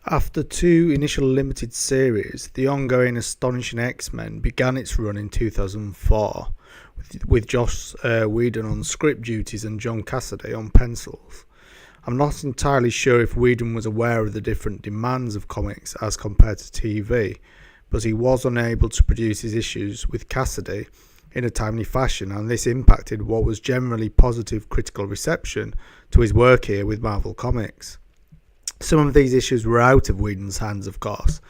After two initial limited series, the ongoing Astonishing X-Men began its run in 2004, with Joss Whedon on script duties and John Cassaday on pencils. I'm not entirely sure if Whedon was aware of the different demands of comics as compared to TV, but he was unable to produce his issues with Cassaday in a timely fashion, and this impacted what was generally positive critical reception to his work here with Marvel Comics. Some of these issues were out of Whedon's hands, of course,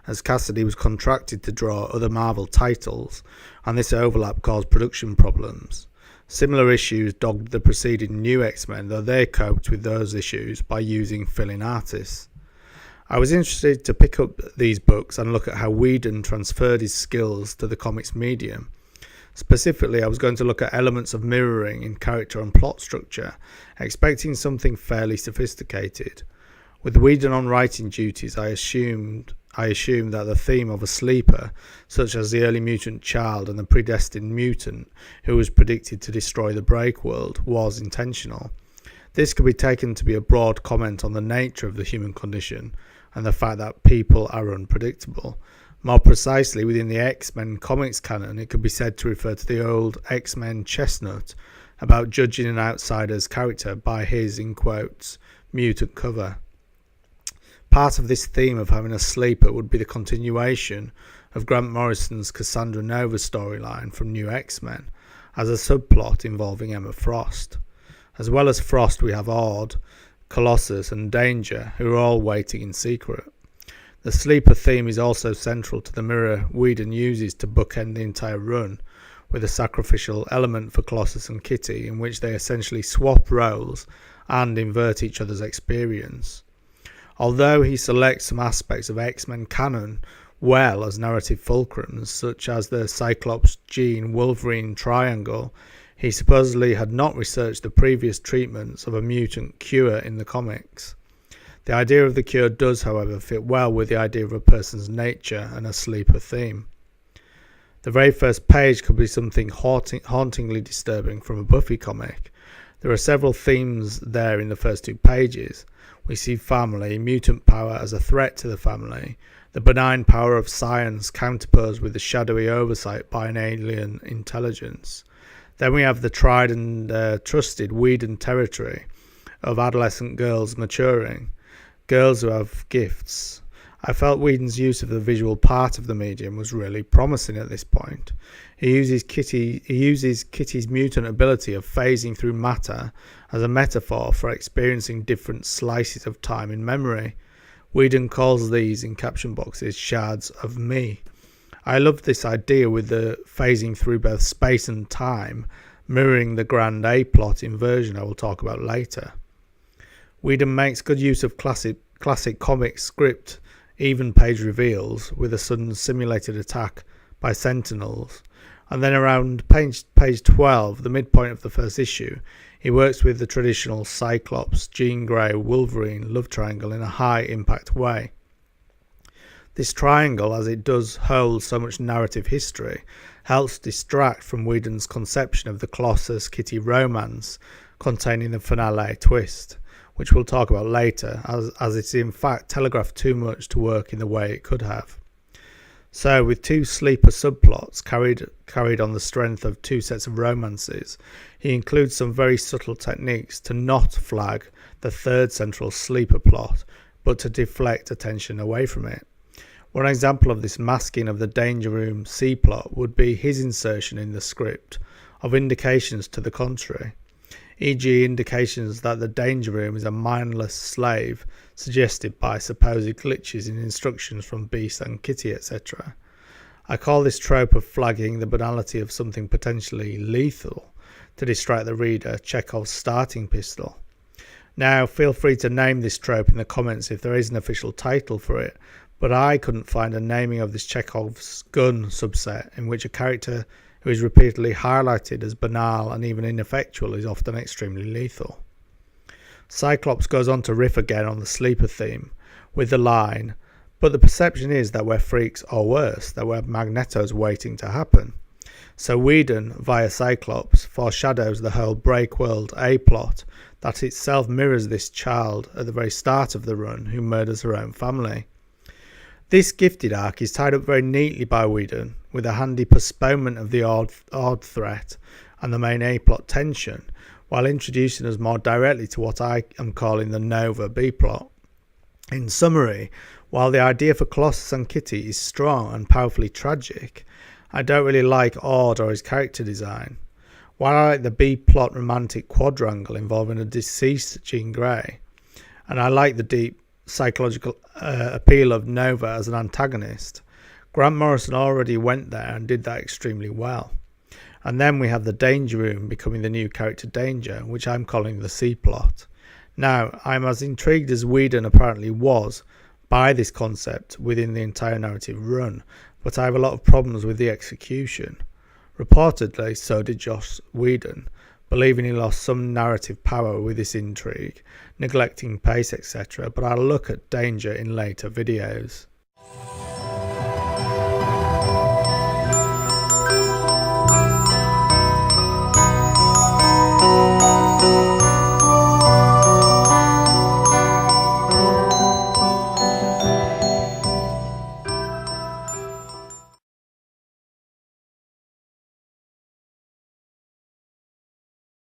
as Cassaday was contracted to draw other Marvel titles, and this overlap caused production problems. Similar issues dogged the preceding New X-Men, though they coped with those issues by using fill-in artists. I was interested to pick up these books and look at how Whedon transferred his skills to the comics medium. Specifically, I was going to look at elements of mirroring in character and plot structure, expecting something fairly sophisticated. With Whedon on writing duties, I assumed that the theme of a sleeper, such as the early mutant child and the predestined mutant who was predicted to destroy the break world, was intentional. This could be taken to be a broad comment on the nature of the human condition and the fact that people are unpredictable. More precisely, within the X-Men comics canon, it could be said to refer to the old X-Men chestnut about judging an outsider's character by his, in quotes, mutant cover. Part of this theme of having a sleeper would be the continuation of Grant Morrison's Cassandra Nova storyline from New X-Men, as a subplot involving Emma Frost. As well as Frost, we have Ord, Colossus and Danger, who are all waiting in secret. The sleeper theme is also central to the mirror Whedon uses to bookend the entire run, with a sacrificial element for Colossus and Kitty, in which they essentially swap roles and invert each other's experience. Although he selects some aspects of X-Men canon well as narrative fulcrums, such as the Cyclops-Jean-Wolverine triangle, he supposedly had not researched the previous treatments of a mutant cure in the comics. The idea of the cure does, however, fit well with the idea of a person's nature and a sleeper theme. The very first page could be something hauntingly disturbing from a Buffy comic. There are several themes there in the first two pages. We see family, mutant power as a threat to the family, the benign power of science counterposed with the shadowy oversight by an alien intelligence. Then we have the tried and trusted Whedon territory of adolescent girls maturing, girls who have gifts. I felt Whedon's use of the visual part of the medium was really promising at this point. He uses Kitty's mutant ability of phasing through matter as a metaphor for experiencing different slices of time in memory. Whedon calls these, in caption boxes, shards of me. I loved this idea with the phasing through both space and time, mirroring the grand A-plot inversion I will talk about later. Whedon makes good use of classic comic script even page reveals with a sudden simulated attack by Sentinels, and then around page 12, the midpoint of the first issue, he works with the traditional Cyclops, Jean Grey, Wolverine love triangle in a high impact way. This triangle, as it does hold so much narrative history, helps distract from Whedon's conception of the Colossus Kitty romance containing the finale twist, which we'll talk about later, as it's in fact telegraphed too much to work in the way it could have. So, with two sleeper subplots carried on the strength of two sets of romances, he includes some very subtle techniques to not flag the third central sleeper plot, but to deflect attention away from it. One example of this masking of the Danger Room C-plot would be his insertion in the script of indications to the contrary, e.g. indications that the Danger Room is a mindless slave suggested by supposed glitches in instructions from Beast and Kitty, etc. I call this trope of flagging the banality of something potentially lethal to distract the reader Chekhov's starting pistol. Now, feel free to name this trope in the comments if there is an official title for it, but I couldn't find a naming of this Chekhov's gun subset in which a character who is repeatedly highlighted as banal and even ineffectual is often extremely lethal. Cyclops goes on to riff again on the sleeper theme with the line, but the perception is that we're freaks, or worse, that we're Mag-neetos waiting to happen. So Whedon, via Cyclops, foreshadows the whole break world A-plot that itself mirrors this child at the very start of the run who murders her own family. This gifted arc is tied up very neatly by Whedon, with a handy postponement of the odd threat and the main A-plot tension, while introducing us more directly to what I am calling the Nova B-plot. In summary, while the idea for Colossus and Kitty is strong and powerfully tragic, I don't really like Ord or his character design. While I like the B-plot romantic quadrangle involving a deceased Jean Grey, and I like the deep psychological appeal of Nova as an antagonist, Grant Morrison already went there and did that extremely well. And then we have the Danger Room becoming the new character Danger, which I'm calling the C-plot. Now, I'm as intrigued as Whedon apparently was by this concept within the entire narrative run, but I have a lot of problems with the execution. Reportedly, so did Joss Whedon, believing he lost some narrative power with this intrigue, neglecting pace, etc., but I'll look at Danger in later videos.